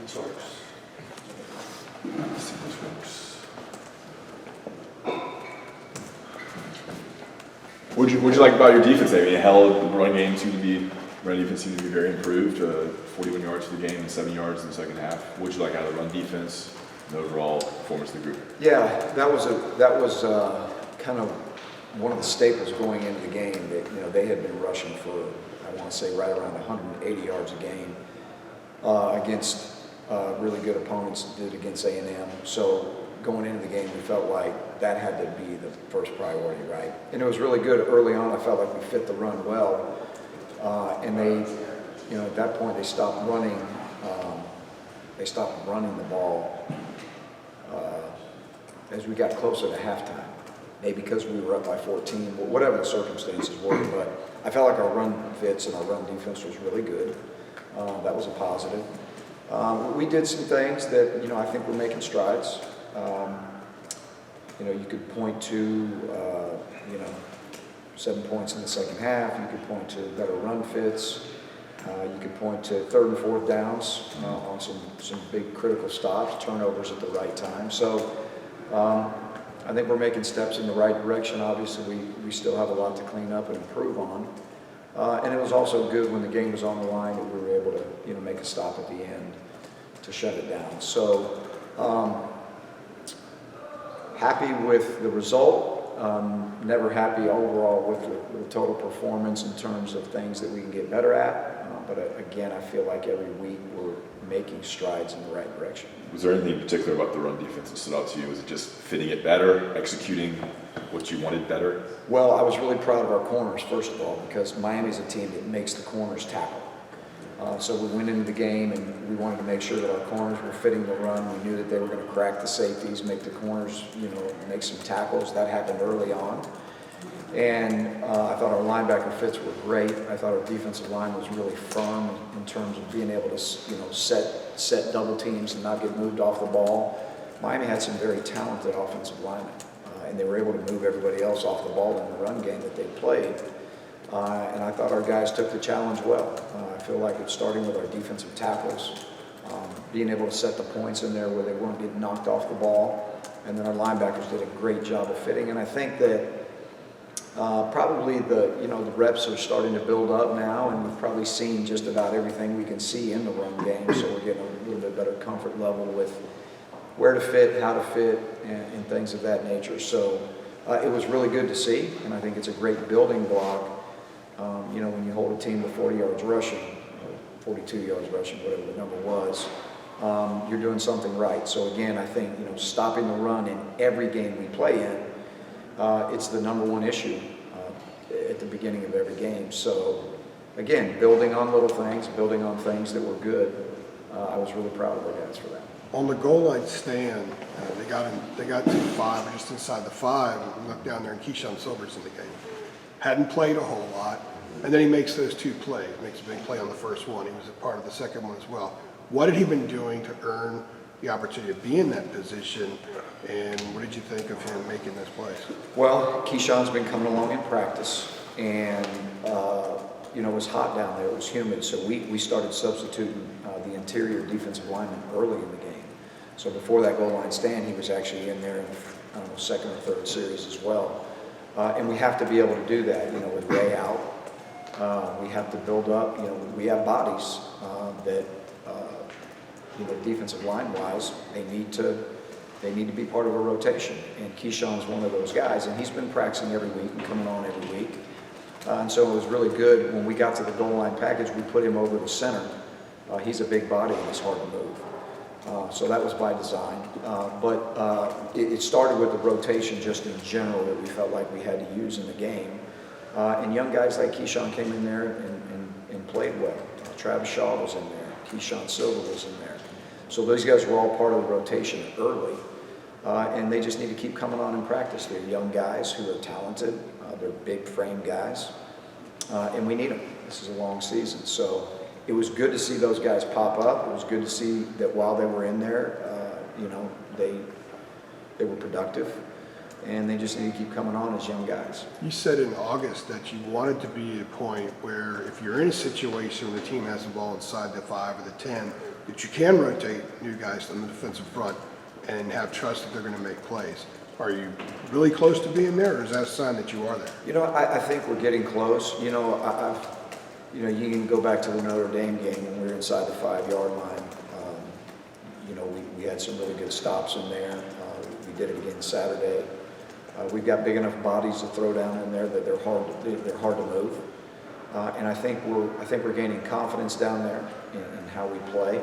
This works. Let's see if this works. What'd you like about your defense? I mean, it held the run defense seemed to be very improved. 41 yards for the game and 7 yards in the second half. What'd you like out of the run defense and overall performance of the group? Yeah, that was kind of one of the staples going into the game. That they had been rushing for, I want to say, right around 180 yards a game against really good opponents. Did against A&M. So going into the game, we felt like that had to be the first priority, right? And it was really good early on. I felt like we fit the run well, and they, at that point they stopped running. They stopped running the ball as we got closer to halftime. Maybe because we were up by 14, but whatever the circumstances were. But I felt like our run fits and our run defense was really good. That was a positive. We did some things that I think we're making strides. You could point to 7 points in the second half. You could point to better run fits. You could point to third and fourth downs on some big critical stops, turnovers at the right time. So I think we're making steps in the right direction. Obviously, we still have a lot to clean up and improve on. And it was also good when the game was on the line that we were able to make a stop at the end to shut it down. So happy with the result. Never happy overall with the total performance in terms of things that we can get better at. But again, I feel like every week we're making strides in the right direction. Was there anything in particular about the run defense that stood out to you? Was it just fitting it better, executing what you wanted better? Well, I was really proud of our corners, first of all, because Miami's a team that makes the corners tackle. So we went into the game and we wanted to make sure that our corners were fitting the run. We knew that they were going to crack the safeties, make the corners, make some tackles. That happened early on. And I thought our linebacker fits were great. I thought our defensive line was really firm in terms of being able to, set double teams and not get moved off the ball. Miami had some very talented offensive linemen, and they were able to move everybody else off the ball in the run game that they played. And I thought our guys took the challenge well. I feel like it's starting with our defensive tackles, being able to set the points in there where they weren't getting knocked off the ball, and then our linebackers did a great job of fitting. And I think that probably the reps are starting to build up now, and we've probably seen just about everything we can see in the run game. So we're getting a little bit better comfort level with where to fit, how to fit, and things of that nature. So it was really good to see, and I think it's a great building block. When you hold a team to 40 yards rushing, 42 yards rushing, whatever the number was, you're doing something right. So again, I think stopping the run in every game we play in, it's the number one issue at the beginning of every game. So again, building on little things, building on things that were good. I was really proud of our guys for that. On the goal line stand, they got to the 5, just inside the 5. We looked down there, and Keyshawn Silver's in the game. Hadn't played a whole lot, and then he makes those 2 plays. Makes a big play on the first one. He was a part of the second one as well. What had he been doing to earn the opportunity to be in that position, and what did you think of him making those plays? Well, Keyshawn's been coming along in practice, and it was hot down there. It was humid, so we started substituting the interior defensive lineman early in the game. So before that goal line stand, he was actually in there in the second or third series as well. And we have to be able to do that, with Ray out. We have to build up, we have bodies that, defensive line-wise, they need to be part of a rotation. And Keyshawn's one of those guys, and he's been practicing every week and coming on every week. And so it was really good. When we got to the goal line package, we put him over the center. He's a big body and it's hard to move. So that was by design. But it started with the rotation just in general that we felt like we had to use in the game. And young guys like Keyshawn came in there and played well. Travis Shaw was in there. Keyshawn Silver was in there. So those guys were all part of the rotation early. And they just need to keep coming on in practice. They're young guys who are talented. They're big frame guys. And we need them. This is a long season. So it was good to see those guys pop up. It was good to see that while they were in there, they were productive. and they just need to keep coming on as young guys. You said in August that you wanted to be at a point where if you're in a situation where the team has the ball inside the 5 or the 10, that you can rotate new guys on the defensive front and have trust that they're going to make plays. Are you really close to being there, or is that a sign that you are there? You know, I think we're getting close. You know, you can go back to the Notre Dame game when we were inside the 5-yard line. You know, we had some really good stops in there. We did it again Saturday. We've got big enough bodies to throw down in there that they're hard to move. And I think we're gaining confidence down there in how we play.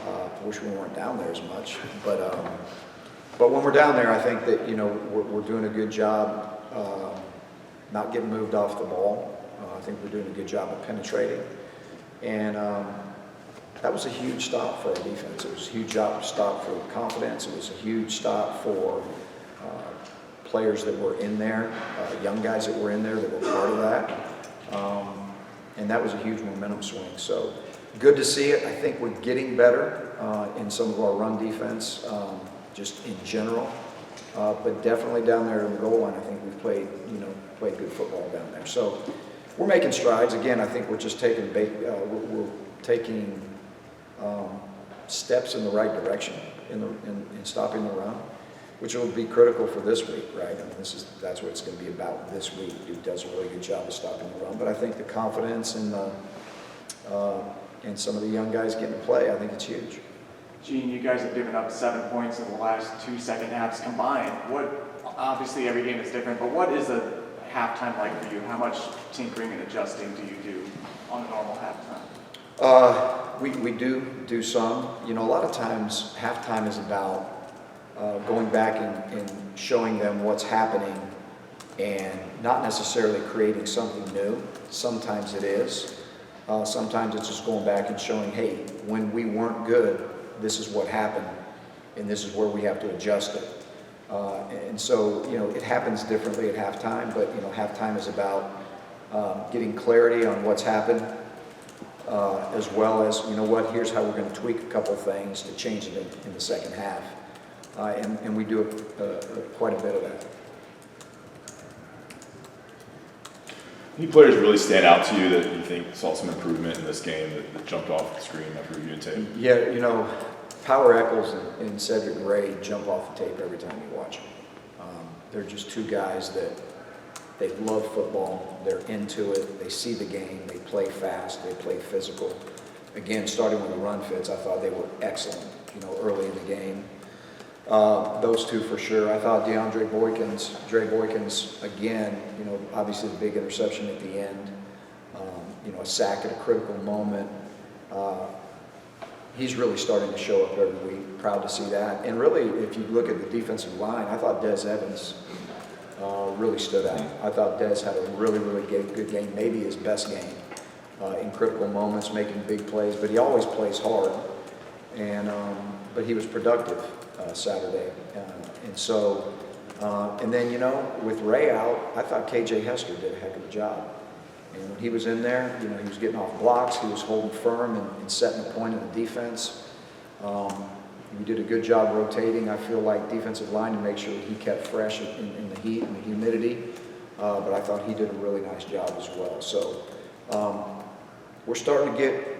I wish we weren't down there as much, but when we're down there, I think that, you know, we're doing a good job not getting moved off the ball. I think we're doing a good job of penetrating, and that was a huge stop for our defense. It was a huge stop for confidence. It was a huge stop for players that were in there, young guys that were in there that were part of that, and that was a huge momentum swing. So good to see it. I think we're getting better in some of our run defense, just in general, but definitely down there in the goal line, I think we've played good football down there. So we're making strides. Again, I think we're just taking steps in the right direction in stopping the run, which will be critical for this week, right? I mean, that's what it's going to be about this week. He does a really good job of stopping the run, but I think the confidence and some of the young guys getting to play, I think it's huge. Gene, you guys have given up 7 points in the last 2 second halves combined. Obviously every game is different, but what is a halftime like for you? How much tinkering and adjusting do you do on a normal halftime? We do some. You know, a lot of times halftime is about going back and showing them what's happening and not necessarily creating something new. Sometimes it is. Sometimes it's just going back and showing, hey, when we weren't good, this is what happened, and this is where we have to adjust it. And so, you know, it happens differently at halftime, but, you know, halftime is about getting clarity on what's happened, as well as, you know what, here's how we're going to tweak a couple things to change it in the second half. And we do quite a bit of that. Any players really stand out to you that you think saw some improvement in this game that jumped off the screen after reviewing tape? Yeah, you know, Power Eccles and Cedric Gray jump off the tape every time you watch them. They're just two guys that they love football. They're into it. They see the game. They play fast. They play physical. Again, starting with the run fits, I thought they were excellent, you know, early in the game. Those two for sure. I thought Dre Boykins, again, you know, obviously the big interception at the end, you know, a sack at a critical moment. He's really starting to show up every week. Proud to see that. And really, if you look at the defensive line, I thought Des Evans really stood out. I thought Des had a really, really good game, maybe his best game in critical moments, making big plays. But he always plays hard. And but he was productive Saturday. And then, you know, with Ray out, I thought KJ Hester did a heck of a job. And when he was in there, you know, he was getting off blocks, he was holding firm and setting a point in the defense. We did a good job rotating, I feel like, defensive line to make sure he kept fresh in the heat and the humidity. But I thought he did a really nice job as well. So we're starting to get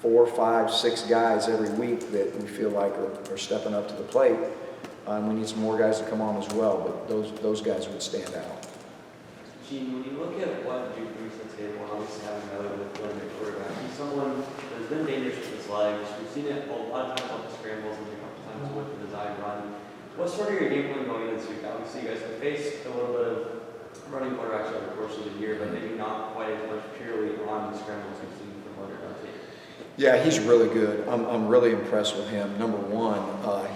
4, 5, 6 guys every week that we feel like are stepping up to the plate. We need some more guys to come on as well, but those guys would stand out. Gene, when you look at what Duke brings to the table, obviously having another legitimate quarterback, he's someone that's been dangerous with his legs. We've seen it a lot of times on the scrambles and a couple times with the design run. What's sort of your game plan going into this week? Obviously, you guys have faced a little bit of running quarterbacks over the course of the year, but maybe not quite as much purely on the scrambles we've seen from Notre Dame. Yeah, he's really good. I'm really impressed with him. Number one,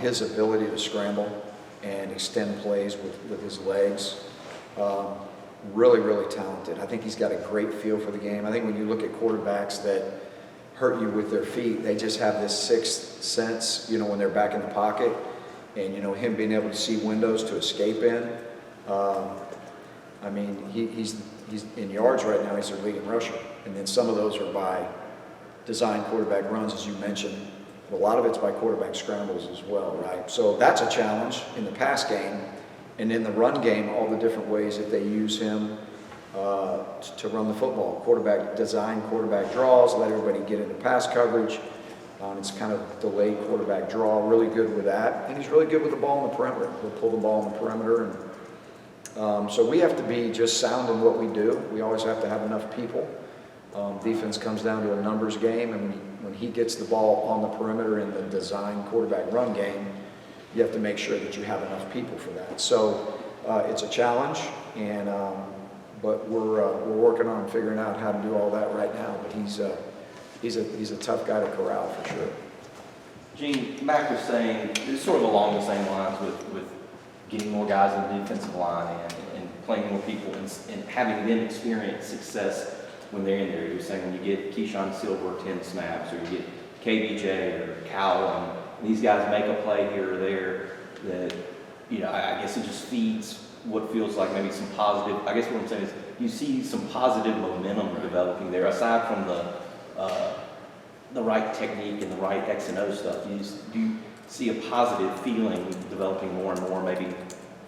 his ability to scramble and extend plays with his legs. Really, really talented. I think he's got a great feel for the game. I think when you look at quarterbacks that hurt you with their feet, they just have this sixth sense, you know, when they're back in the pocket. And, you know, him being able to see windows to escape in. I mean, he's in yards right now, he's their leading rusher. And then some of those are by design quarterback runs, as you mentioned. A lot of it's by quarterback scrambles as well, right? So that's a challenge in the pass game. And in the run game, all the different ways that they use him to run the football. Quarterback design, quarterback draws, let everybody get into pass coverage. It's kind of delayed quarterback draw, really good with that. And he's really good with the ball in the perimeter. He'll pull the ball in the perimeter. And so we have to be just sound in what we do. We always have to have enough people. Defense comes down to a numbers game, and when he gets the ball on the perimeter in the design quarterback run game, you have to make sure that you have enough people for that. So it's a challenge, and but we're working on figuring out how to do all that right now. But he's a tough guy to corral for sure. Gene, Mac was saying, it's sort of along the same lines with getting more guys in the defensive line and playing more people and having them experience success when they're in there. He was saying when you get Keyshawn Silver 10 snaps, or you get KBJ or Callum, these guys make a play here or there that, I guess it just feeds what feels like maybe some positive, I guess what I'm saying is you see some positive momentum developing there, aside from the right technique and the right X and O stuff. Do you see a positive feeling developing more and more maybe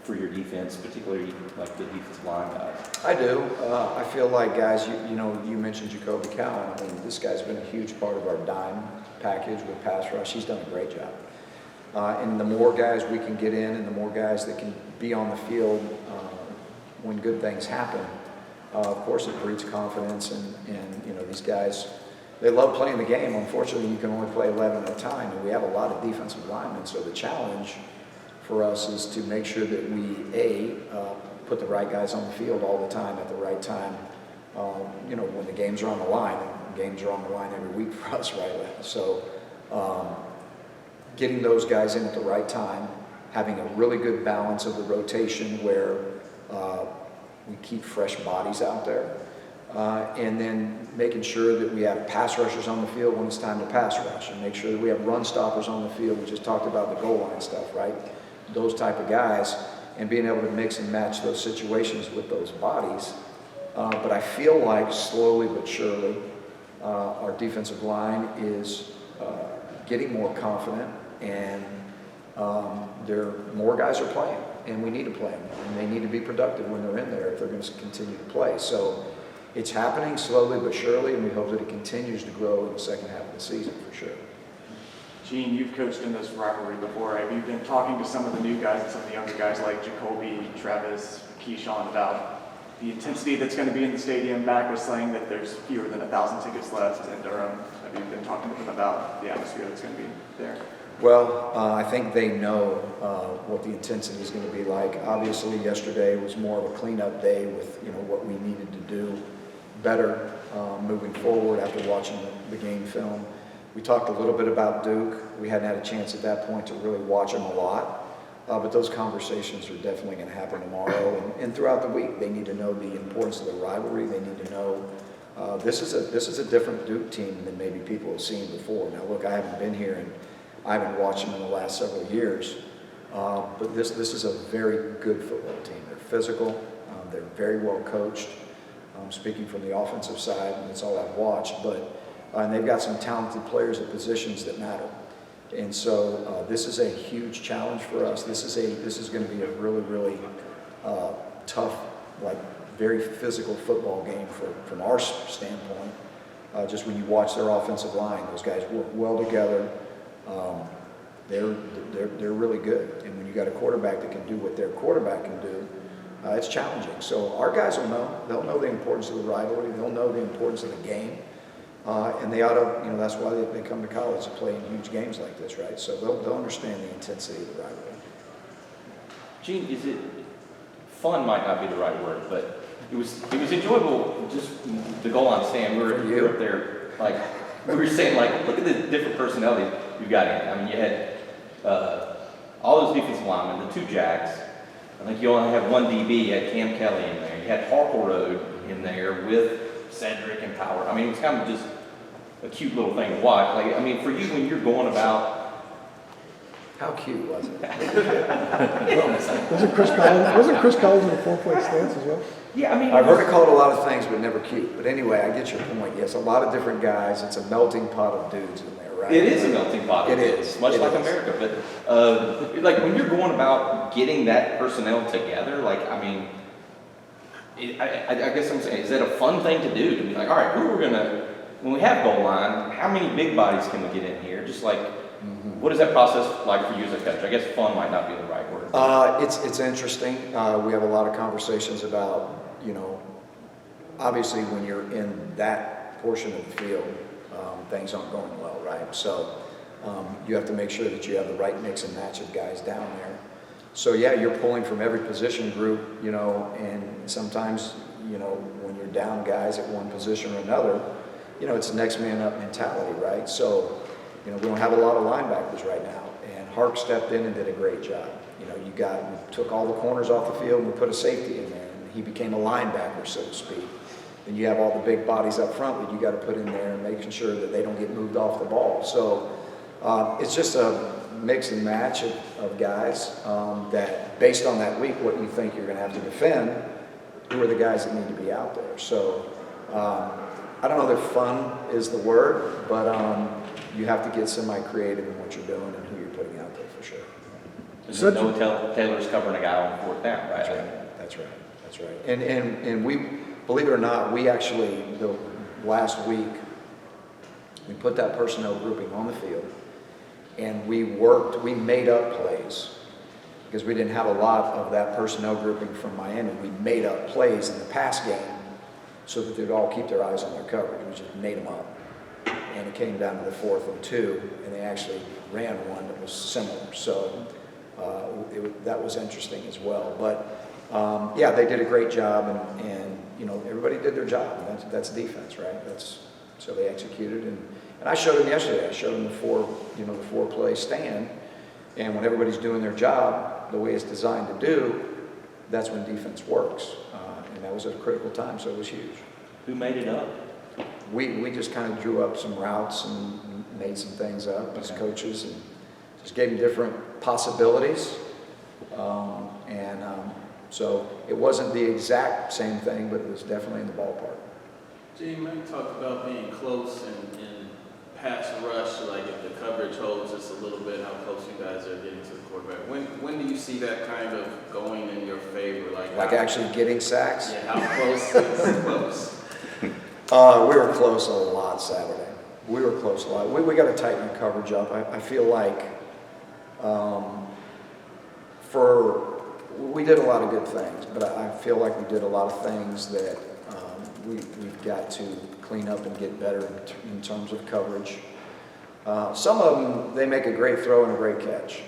for your defense, particularly like the defensive line guys? I do. I feel like guys, you mentioned Jacoby Cowan. I mean, this guy's been a huge part of our dime package with pass rush. He's done a great job. And the more guys we can get in, and the more guys that can be on the field when good things happen, of course it breeds confidence. And these guys, they love playing the game. Unfortunately, you can only play 11 at a time, and we have a lot of defensive linemen. So the challenge for us is to make sure that we, put the right guys on the field all the time at the right time. When the games are on the line, games are on the line every week for us, right? So getting those guys in at the right time, having a really good balance of the rotation where we keep fresh bodies out there, and then making sure that we have pass rushers on the field when it's time to pass rush, and make sure that we have run stoppers on the field. We just talked about the goal line stuff, right? Those type of guys, and being able to mix and match those situations with those bodies. But I feel like slowly but surely, our defensive line is getting more confident, and more guys are playing, and we need to play them, and they need to be productive when they're in there if they're going to continue to play. So it's happening slowly but surely, and we hope that it continues to grow in the second half of the season for sure. Gene, you've coached in this rivalry before. Have you been talking to some of the new guys and some of the younger guys like Jacoby, Travis, Keyshawn about the intensity that's going to be in the stadium? Mac was saying that there's fewer than 1,000 tickets left in Durham. Have you been talking to them about the atmosphere that's going to be there? Well, I think they know what the intensity is going to be like. Obviously, yesterday was more of a cleanup day with what we needed to do better moving forward after watching the game film. We talked a little bit about Duke. We hadn't had a chance at that point to really watch them a lot, but those conversations are definitely going to happen tomorrow and throughout the week. They need to know the importance of the rivalry. They need to know this is a different Duke team than maybe people have seen before. Now, look, I haven't been here and I haven't watched them in the last several years, but this is a very good football team. They're physical. They're very well coached. Speaking from the offensive side, and that's all I've watched, and they've got some talented players at positions that matter. And so this is a huge challenge for us. This is going to be a really, really tough, very physical football game from our standpoint. Just when you watch their offensive line, those guys work well together. They're really good. And when you got a quarterback that can do what their quarterback can do, it's challenging. So our guys will know. They'll know the importance of the rivalry. They'll know the importance of the game. And they ought to, that's why they come to college to play in huge games like this, right? So they'll understand the intensity of the rivalry. Gene, is it fun? Might not be the right word, but it was enjoyable. Just the goal line stand. We were up there, we were saying, look at the different personalities you've got in. I mean, you had all those defensive linemen, the two jacks. I think you only have one DB. You had Cam Kelly in there. You had Harkleroad in there with Cedric and Power. I mean, it was kind of just a cute little thing to watch. For you, when you're going about How cute was it? Wasn't Chris Collins in a 4-point stance as well? Yeah, I mean. I've heard it called a lot of things, but never cute. But anyway, I get your point. Yes, a lot of different guys. It's a melting pot of dudes in there, right? It is a melting pot. It is. Much It like is. America. But like when you're going about getting that personnel together, like, I mean, I guess I'm saying, is that a fun thing to do? To be like, all right, when we have goal line, how many big bodies can we get in here? Just like, what is that process like for you as a coach? I guess fun might not be the right word. It's interesting. We have a lot of conversations about, obviously when you're in that portion of the field, things aren't going well, right? So you have to make sure that you have the right mix and match of guys down there. So yeah, you're pulling from every position group, and sometimes, when you're down guys at one position or another, it's next man up mentality, right? So, we don't have a lot of linebackers right now, and Hark stepped in and did a great job. We took all the corners off the field and we put a safety in there, and he became a linebacker, so to speak. Then you have all the big bodies up front that you got to put in there and making sure that they don't get moved off the ball. So it's just a mix and match of guys that, based on that week, what you think you're going to have to defend, who are the guys that need to be out there. So I don't know that fun is the word, but you have to get semi-creative in what you're doing and who you're putting out there for sure. So Taylor's covering a guy on 4th down, right? That's right. And we, believe it or not, we actually, the last week, we put that personnel grouping on the field, and we made up plays because we didn't have a lot of that personnel grouping from Miami. We made up plays in the pass game so that they'd all keep their eyes on their coverage. We just made them up. And it came down to the 4th and 2, and they actually ran one that was similar. So that was interesting as well. But yeah, they did a great job, and everybody did their job. And that's defense, right? So they executed, and I showed them yesterday. I showed them the 4-play stand, and when everybody's doing their job the way it's designed to do, that's when defense works. And that was at a critical time, so it was huge. Who made it up? We just kind of drew up some routes and made some things up as coaches, and just gave them different possibilities. So it wasn't the exact same thing, but it was definitely in the ballpark. Gene, you talked about being close and pass rush, like if the coverage holds just a little bit, how close you guys are getting to the quarterback. When do you see that kind of going in your favor? Like actually getting sacks? Yeah, how close is close? We were close a lot Saturday. We were close a lot. We got to tighten the coverage up. I feel like we did a lot of good things, but I feel like we did a lot of things that we've got to clean up and get better in terms of coverage. Some of them, they make a great throw and a great catch,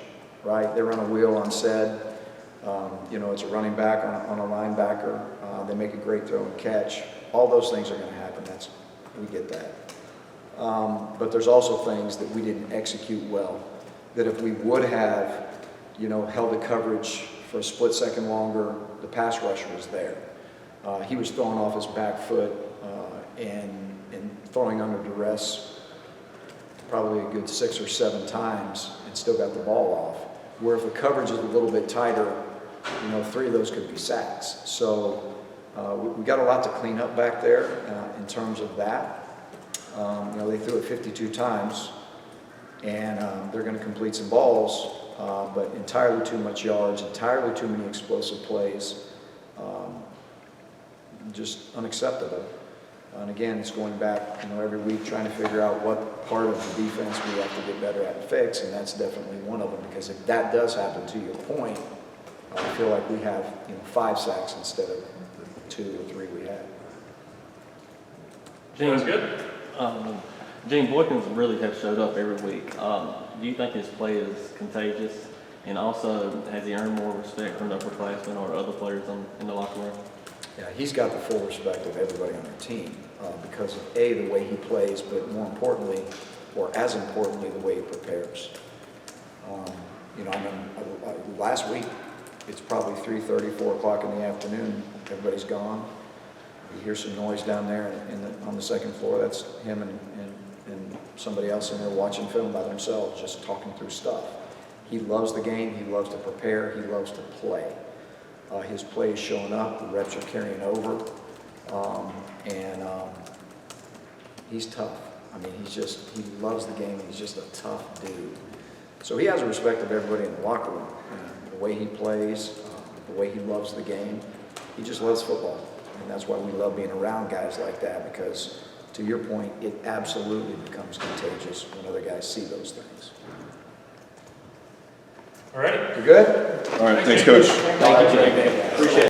right? They run a wheel on said. It's a running back on a linebacker. They make a great throw and catch. All those things are going to happen. We get that. But there's also things that we didn't execute well, that if we would have, held the coverage for a split second longer, the pass rusher was there. He was throwing off his back foot and throwing under duress probably a good 6 or 7 times and still got the ball off. Where if the coverage is a little bit tighter, 3 of those could be sacks. So we got a lot to clean up back there in terms of that. They threw it 52 times, and they're going to complete some balls, but entirely too much yards, entirely too many explosive plays, just unacceptable. And again, it's going back, every week trying to figure out what part of the defense we have to get better at and fix, and that's definitely one of them, because if that does happen, to your point, I feel like we have 5 sacks instead of 2 or 3 we had. Sounds good. Gene Boykins really has showed up every week. Do you think his play is contagious? And also, has he earned more respect from the upperclassmen or other players in the locker room? Yeah, he's got the full respect of everybody on our team because of the way he plays, but more importantly, or as importantly, the way he prepares. Last week, it's probably 3:30, 4 o'clock in the afternoon. Everybody's gone. You hear some noise down there on the second floor. That's him and somebody else in there watching film by themselves, just talking through stuff. He loves the game, he loves to prepare, he loves to play. His play is showing up, the reps are carrying over, and he's tough. I mean, he loves the game, he's just a tough dude. So he has the respect of everybody in the locker room. The way he plays, the way he loves the game, he just loves football. And that's why we love being around guys like that, because to your point, it absolutely becomes contagious when other guys see those things. All right. You good? All right, thanks, Coach. Thank you, Jake. Appreciate it.